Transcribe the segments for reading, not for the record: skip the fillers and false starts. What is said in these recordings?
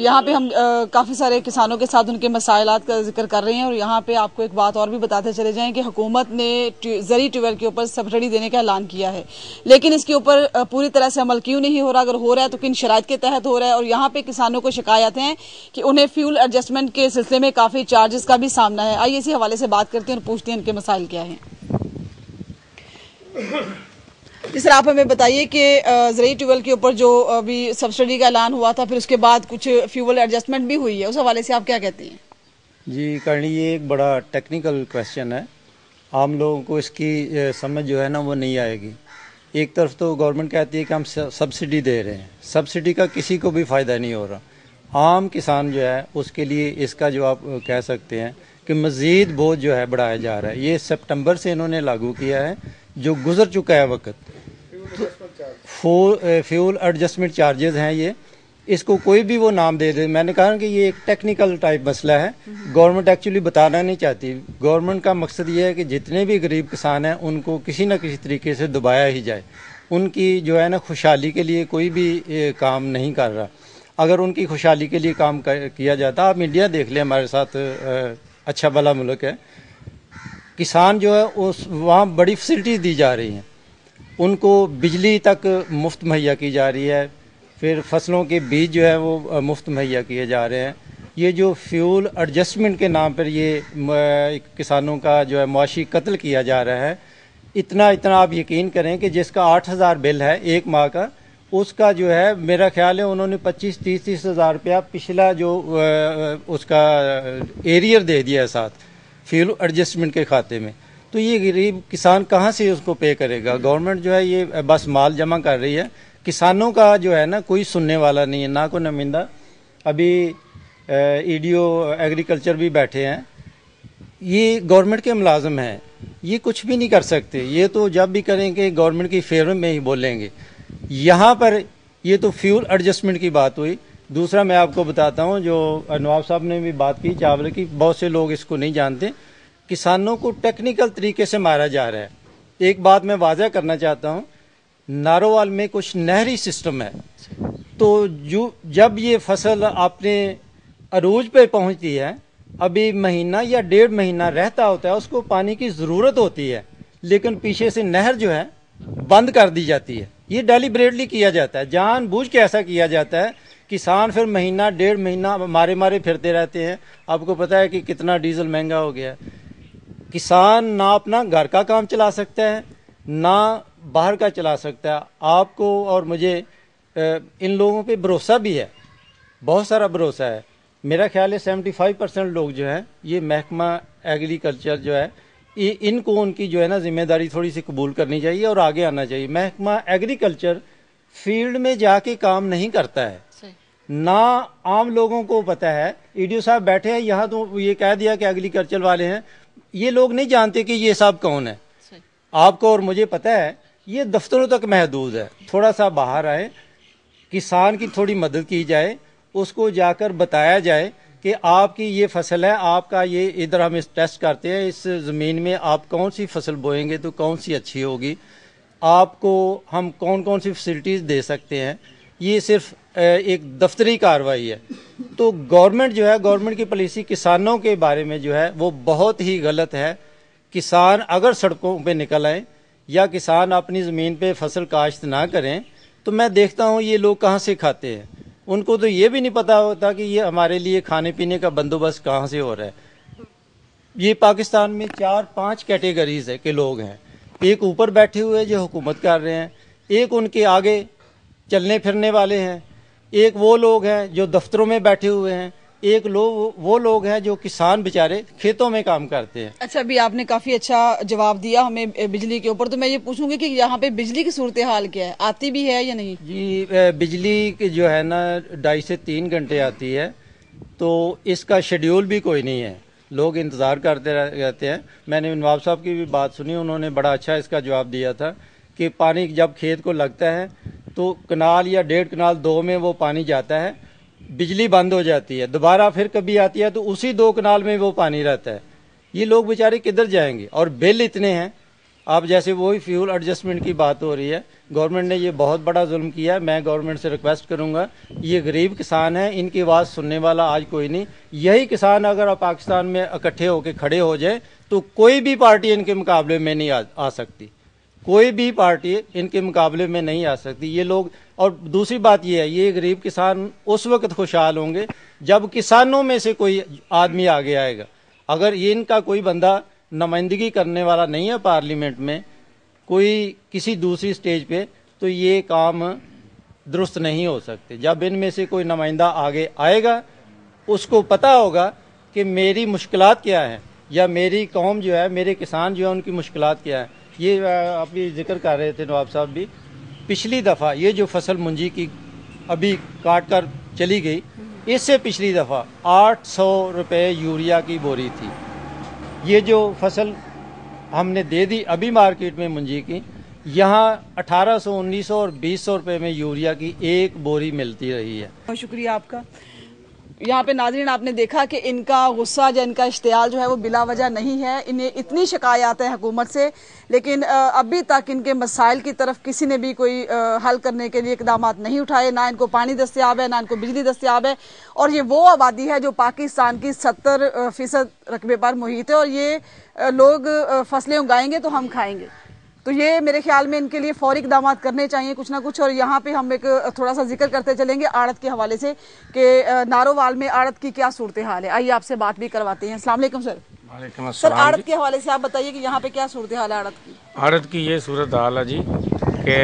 یہاں پہ ہم کافی سارے کسانوں کے ساتھ ان کے مسائلات کا ذکر کر رہے ہیں، اور یہاں پہ آپ کو ایک بات اور بھی بتاتے چلے جائیں کہ حکومت نے زرعی ٹیوب ویل کے اوپر سبسڈی دینے کا اعلان کیا ہے، لیکن اس کے اوپر پوری طرح سے عمل کیوں نہیں ہو رہا؟ اگر ہو رہا ہے تو کن شرائط کے تحت ہو رہا ہے؟ اور یہاں پہ کسانوں کو شکایت ہیں کہ انہیں فیول ایڈجسٹمنٹ کے سلسلے میں کافی چارجز کا بھی سامنا ہے۔ آئیے اسی حوالے سے بات کرتے ہیں اور پوچھتے ہیں ان کے مسائل کیا ہیں۔ جس طرح آپ ہمیں بتائیے کہ زرعی ٹیوب ویل کے اوپر جو ابھی سبسڈی کا اعلان ہوا تھا، پھر اس کے بعد کچھ فیول ایڈجسٹمنٹ بھی ہوئی ہے، اس حوالے سے آپ کیا کہتے ہیں؟ جی کرنی، یہ ایک بڑا ٹیکنیکل کویشچن ہے، عام لوگوں کو اس کی سمجھ جو ہے نا وہ نہیں آئے گی۔ ایک طرف تو گورنمنٹ کہتی ہے کہ ہم سبسڈی دے رہے ہیں، سبسڈی کا کسی کو بھی فائدہ نہیں ہو رہا۔ عام کسان جو ہے اس کے لیے اس کا جو آپ کہہ سکتے ہیں کہ مزید بوجھ جو ہے بڑھایا جا رہا ہے۔ یہ سپٹمبر سے انہوں نے لاگو کیا ہے، جو گزر چکا ہے وقت۔ فیول ایڈجسٹمنٹ چارجز ہیں یہ، اس کو کوئی بھی وہ نام دے دے۔ میں نے کہا کہ یہ ایک ٹیکنیکل ٹائپ مسئلہ ہے، گورنمنٹ ایکچولی بتانا نہیں چاہتی۔ گورنمنٹ کا مقصد یہ ہے کہ جتنے بھی غریب کسان ہیں ان کو کسی نہ کسی طریقے سے دبایا ہی جائے، ان کی جو ہے نا خوشحالی کے لیے کوئی بھی کام نہیں کر رہا۔ اگر ان کی خوشحالی کے لیے کام کیا جاتا، آپ انڈیا دیکھ لیں، ہمارے ساتھ اچھا بھلا ملک ہے، کسان جو ہے وہاں بڑی فیسلٹیز دی جا رہی ہیں، ان کو بجلی تک مفت مہیا کی جا رہی ہے، پھر فصلوں کے بیج جو ہے وہ مفت مہیا کیے جا رہے ہیں۔ یہ جو فیول ایڈجسٹمنٹ کے نام پر یہ کسانوں کا جو ہے معاشی قتل کیا جا رہا ہے، اتنا آپ یقین کریں کہ جس کا 8,000 بل ہے ایک ماہ کا، اس کا جو ہے میرا خیال ہے انہوں نے 25-30 ہزار روپیہ پچھلا جو اس کا ایریئر دے دیا ہے ساتھ فیول ایڈجسٹمنٹ کے کھاتے میں۔ تو یہ غریب کسان کہاں سے اس کو پے کرے گا؟ گورنمنٹ جو ہے یہ بس مال جمع کر رہی ہے، کسانوں کا جو ہے نا کوئی سننے والا نہیں ہے، نہ کوئی نمائندہ۔ ابھی ایڈیو ایگریکلچر بھی بیٹھے ہیں، یہ گورنمنٹ کے ملازم ہیں، یہ کچھ بھی نہیں کر سکتے، یہ تو جب بھی کریں گے گورنمنٹ کی فیور میں ہی بولیں گے۔ یہاں پر یہ تو فیول ایڈجسٹمنٹ کی بات ہوئی۔ دوسرا میں آپ کو بتاتا ہوں، جو نواب صاحب نے بھی بات کی چاول کی، بہت سے لوگ اس کو نہیں جانتے، کسانوں کو ٹیکنیکل طریقے سے مارا جا رہا ہے۔ ایک بات میں واضح کرنا چاہتا ہوں، نارووال میں کچھ نہری سسٹم ہے، تو جب یہ فصل اپنے عروج پہ پہنچتی ہے، ابھی مہینہ یا 1.5 مہینہ رہتا ہوتا ہے، اس کو پانی کی ضرورت ہوتی ہے، لیکن پیچھے سے نہر جو ہے بند کر دی جاتی ہے۔ یہ ڈیلیبریٹلی کیا جاتا ہے، جان بوجھ کے ایسا کیا جاتا ہے۔ کسان پھر مہینہ 1.5 مہینہ مارے پھرتے رہتے ہیں۔ آپ کو پتا ہے کہ کتنا ڈیزل مہنگا ہو گیا ہے۔ کسان نہ اپنا گھر کا کام چلا سکتا ہے، نہ باہر کا چلا سکتا ہے۔ آپ کو اور مجھے ان لوگوں پہ بھروسہ بھی ہے، بہت سارا بھروسہ ہے۔ میرا خیال ہے 75% لوگ جو ہیں، یہ محکمہ ایگریکلچر جو ہے، ان کو ان کی جو ہے نا ذمہ داری تھوڑی سی قبول کرنی چاہیے اور آگے آنا چاہیے۔ محکمہ ایگریکلچر فیلڈ میں جا کے کام نہیں کرتا ہے، نہ عام لوگوں کو پتہ ہے۔ ایڈیو صاحب بیٹھے ہیں یہاں، تو یہ کہہ دیا کہ ایگریکلچر والے ہیں، یہ لوگ نہیں جانتے کہ یہ صاحب کون ہے۔ آپ کو اور مجھے پتہ ہے، یہ دفتروں تک محدود ہے۔ تھوڑا سا باہر آئے، کسان کی تھوڑی مدد کی جائے، اس کو جا کر بتایا جائے کہ آپ کی یہ فصل ہے، آپ کا یہ ادھر ہم اس ٹیسٹ کرتے ہیں، اس زمین میں آپ کون سی فصل بوئیں گے تو کون سی اچھی ہوگی، آپ کو ہم کون سی فیسلٹیز دے سکتے ہیں۔ یہ صرف ایک دفتری کارروائی ہے۔ تو گورنمنٹ جو ہے، گورنمنٹ کی پالیسی کسانوں کے بارے میں جو ہے وہ بہت ہی غلط ہے۔ کسان اگر سڑکوں پہ نکل آئیں یا کسان اپنی زمین پہ فصل کاشت نہ کریں، تو میں دیکھتا ہوں یہ لوگ کہاں سے کھاتے ہیں۔ ان کو تو یہ بھی نہیں پتا ہوتا کہ یہ ہمارے لیے کھانے پینے کا بندوبست کہاں سے ہو رہا ہے۔ یہ پاکستان میں 4-5 کیٹیگریز ہے کہ لوگ ہیں۔ ایک اوپر بیٹھے ہوئے جو حکومت کر رہے ہیں، ایک ان کے آگے چلنے پھرنے والے ہیں، ایک وہ لوگ ہیں جو دفتروں میں بیٹھے ہوئے ہیں، ایک وہ لوگ ہیں جو کسان بیچارے کھیتوں میں کام کرتے ہیں۔ اچھا، ابھی آپ نے کافی اچھا جواب دیا ہمیں بجلی کے اوپر، تو میں یہ پوچھوں گی کہ یہاں پہ بجلی کی صورتحال کیا ہے؟ آتی بھی ہے یا نہیں؟ جی بجلی جو ہے نا 2.5 سے 3 گھنٹے آتی ہے، تو اس کا شیڈیول بھی کوئی نہیں ہے، لوگ انتظار کرتے رہتے ہیں۔ میں نے نواب صاحب کی بھی بات سنی، انہوں نے بڑا اچھا اس کا جواب دیا تھا کہ پانی جب کھیت کو لگتا ہے تو کنال یا 1.5 کنال 2 میں وہ پانی جاتا ہے، بجلی بند ہو جاتی ہے، دوبارہ پھر کبھی آتی ہے تو اسی 2 کنال میں وہ پانی رہتا ہے۔ یہ لوگ بیچارے کدھر جائیں گے؟ اور بل اتنے ہیں، آپ جیسے وہی فیول ایڈجسٹمنٹ کی بات ہو رہی ہے، گورنمنٹ نے یہ بہت بڑا ظلم کیا ہے. میں گورنمنٹ سے ریکویسٹ کروں گا، یہ غریب کسان ہیں، ان کی آواز سننے والا آج کوئی نہیں. یہی کسان اگر آپ پاکستان میں اکٹھے ہو کے کھڑے ہو جائیں تو کوئی بھی پارٹی ان کے مقابلے میں نہیں آ سکتی، کوئی بھی پارٹی ان کے مقابلے میں نہیں آ سکتی. یہ لوگ، اور دوسری بات یہ ہے، یہ غریب کسان اس وقت خوشحال ہوں گے جب کسانوں میں سے کوئی آدمی آگے آئے گا. اگر یہ ان کا کوئی بندہ نمائندگی کرنے والا نہیں ہے پارلیمنٹ میں، کوئی کسی دوسری سٹیج پہ، تو یہ کام درست نہیں ہو سکتے. جب ان میں سے کوئی نمائندہ آگے آئے گا، اس کو پتہ ہوگا کہ میری مشکلات کیا ہیں، یا میری قوم جو ہے، میرے کسان جو ہیں، ان کی مشکلات کیا ہیں. یہ آپ بھی ذکر کر رہے تھے نواب صاحب بھی، پچھلی دفعہ یہ جو فصل منجی کی ابھی کاٹ کر چلی گئی، اس سے پچھلی دفعہ 800 روپے یوریا کی بوری تھی. یہ جو فصل ہم نے دے دی ابھی مارکیٹ میں منجی کی، یہاں 1800، 1900 اور 2000 روپے میں یوریا کی ایک بوری ملتی رہی ہے. بہت شکریہ آپ کا. یہاں پہ ناظرین آپ نے دیکھا کہ ان کا غصہ یا ان کا اشتعال جو ہے وہ بلا وجہ نہیں ہے. انہیں اتنی شکایات ہیں حکومت سے، لیکن ابھی تک ان کے مسائل کی طرف کسی نے بھی کوئی حل کرنے کے لیے اقدامات نہیں اٹھائے. نہ ان کو پانی دستیاب ہے، نہ ان کو بجلی دستیاب ہے. اور یہ وہ آبادی ہے جو پاکستان کی 70% رقبے پر محیط ہے، اور یہ لوگ فصلیں اگائیں گے تو ہم کھائیں گے. تو یہ میرے خیال میں ان کے لیے فوری اقدامات کرنے چاہیے کچھ نہ کچھ. اور یہاں پہ ہم ایک تھوڑا سا ذکر کرتے چلیں گے آڑت کے حوالے سے کہ نارووال میں آڑت کی کیا صورتحال ہے. آئیے آپ سے بات بھی کرواتے ہیں. السلام علیکم سر. وعلیکم سر، السلام. آڑت کے حوالے سے آپ بتائیے کہ یہاں پہ کیا صورتحال ہے آڑت کی. آڑت کی یہ صورتحال ہے جی کہ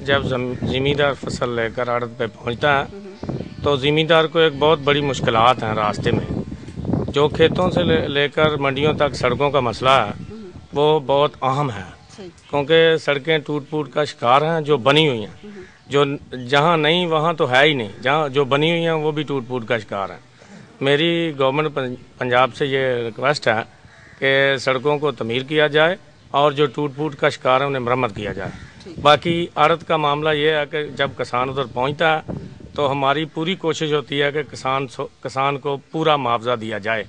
جب زمیندار فصل لے کر آڑت پہ پہنچتا ہے تو زمیندار کو ایک بہت بڑی مشکلات ہیں راستے میں. جو کھیتوں سے لے کر منڈیوں تک سڑکوں کا مسئلہ ہے وہ بہت اہم ہے، کیونکہ سڑکیں ٹوٹ پھوٹ کا شکار ہیں. جو بنی ہوئی ہیں، جو جہاں نہیں وہاں تو ہے ہی نہیں، جہاں جو بنی ہوئی ہیں وہ بھی ٹوٹ پھوٹ کا شکار ہیں. میری گورنمنٹ پنجاب سے یہ ریکویسٹ ہے کہ سڑکوں کو تعمیر کیا جائے اور جو ٹوٹ پھوٹ کا شکار ہے انہیں مرمت کیا جائے. باقی آڑت کا معاملہ یہ ہے کہ جب کسان ادھر پہنچتا ہے تو ہماری پوری کوشش ہوتی ہے کہ کسان کو پورا معاوضہ دیا جائے.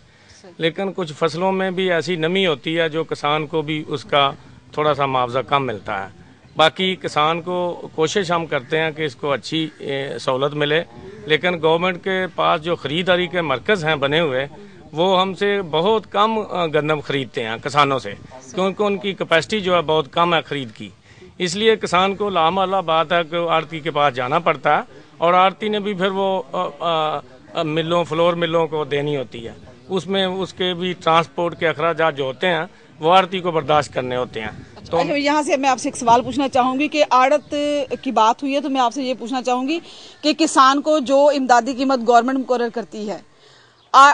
لیکن کچھ فصلوں میں بھی ایسی نمی ہوتی ہے جو کسان کو بھی اس کا تھوڑا سا معاوضہ کم ملتا ہے. باقی کسان کو کوشش ہم کرتے ہیں کہ اس کو اچھی سہولت ملے، لیکن گورنمنٹ کے پاس جو خریداری کے مرکز ہیں بنے ہوئے، وہ ہم سے بہت کم گندم خریدتے ہیں کسانوں سے، کیونکہ ان کی کیپیسٹی جو ہے بہت کم ہے خرید کی. اس لیے کسان کو لامحالہ بات ہے کہ آڑتی کے پاس جانا پڑتا ہے، اور آڑتی نے بھی پھر وہ ملوں، فلور ملوں کو دینی ہوتی ہے. اس میں اس کے بھی ٹرانسپورٹ کے اخراجات جو ہوتے ہیں وہ آڑتی کو برداشت کرنے ہوتے ہیں. تو یہاں سے میں آپ سے ایک سوال پوچھنا چاہوں گی کہ آڑت کی بات ہوئی ہے تو میں آپ سے یہ پوچھنا چاہوں گی کہ کسان کو جو امدادی قیمت گورنمنٹ مقرر کرتی ہے،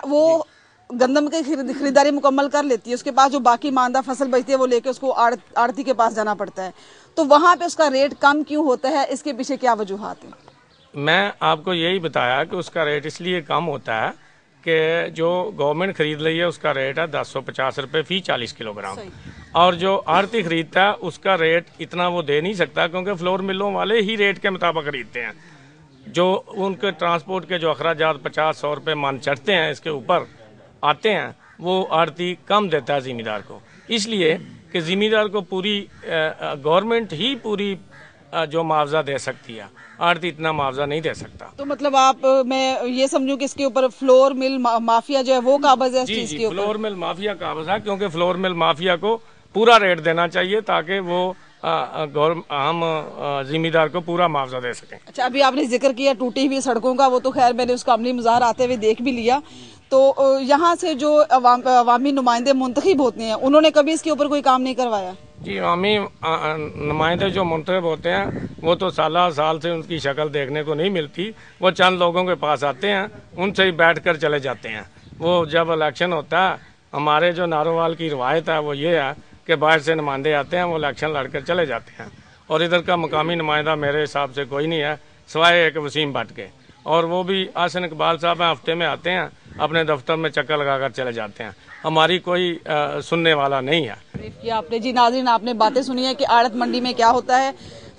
وہ گندم کی خریداری مکمل کر لیتی ہے، اس کے پاس جو باقی ماندہ فصل بچتی ہے وہ لے کے اس کو آڑتی کے پاس جانا پڑتا ہے، تو وہاں پہ اس کا ریٹ کم کیوں ہوتا ہے؟ اس کے پیچھے کیا وجوہات ہیں؟ میں آپ کو یہی بتایا کہ اس کا ریٹ اس لیے کم ہوتا ہے کہ جو گورنمنٹ خرید رہی ہے اس کا ریٹ ہے 1050 روپے فی 40 کلو گرام، اور جو آڑتی خریدتا ہے اس کا ریٹ اتنا وہ دے نہیں سکتا، کیونکہ فلور ملوں والے ہی ریٹ کے مطابق خریدتے ہیں. جو ان کے ٹرانسپورٹ کے جو اخراجات 50-100 روپے مان چڑھتے ہیں اس کے اوپر آتے ہیں، وہ آڑتی کم دیتا ہے زمیندار کو. اس لیے کہ زمیندار کو پوری گورنمنٹ ہی پوری جو معاوضہ دے سکتی ہے، آڑتی اتنا معاوضہ نہیں دے سکتا. تو مطلب آپ میں یہ سمجھوں کہ اس کے اوپر فلور مل مافیا جو ہے وہ قابض ہے اس چیز کے اوپر؟ فلور مل مافیا قابض ہے، کیونکہ فلور مل مافیا کو پورا ریٹ دینا چاہیے تاکہ وہ ہم زمیندار کو پورا معاوضہ دے سکیں. اچھا، ابھی آپ نے ذکر کیا ٹوٹی ہوئی سڑکوں کا، وہ تو خیر میں نے اس کا عملی مظاہر آتے ہوئے دیکھ بھی لیا. تو یہاں سے جو عوامی نمائندے منتخب ہوتے ہیں انہوں نے کبھی اس کے اوپر کوئی کام نہیں کروایا؟ جی، عوامی نمائندے جو منتخب ہوتے ہیں وہ تو سالہ سال سے ان کی شکل دیکھنے کو نہیں ملتی. وہ چند لوگوں کے پاس آتے ہیں، ان سے ہی بیٹھ کر چلے جاتے ہیں. وہ جب الیکشن ہوتا ہے، ہمارے جو نارووال کی روایت ہے وہ یہ ہے کہ باہر سے نمائندے آتے ہیں، وہ الیکشن لڑ کر چلے جاتے ہیں. اور ادھر کا مقامی نمائندہ میرے حساب سے کوئی نہیں ہے سوائے ایک وسیم بٹ کے، اور وہ بھی آسن اقبال صاحب ہیں، ہفتے میں آتے ہیں، اپنے دفتر میں چکر لگا کر چلے جاتے ہیں. ہماری کوئی سننے والا نہیں ہے. آپ نے جی ناظرین آپ نے باتیں سنی ہے کہ آڑت منڈی میں کیا ہوتا ہے.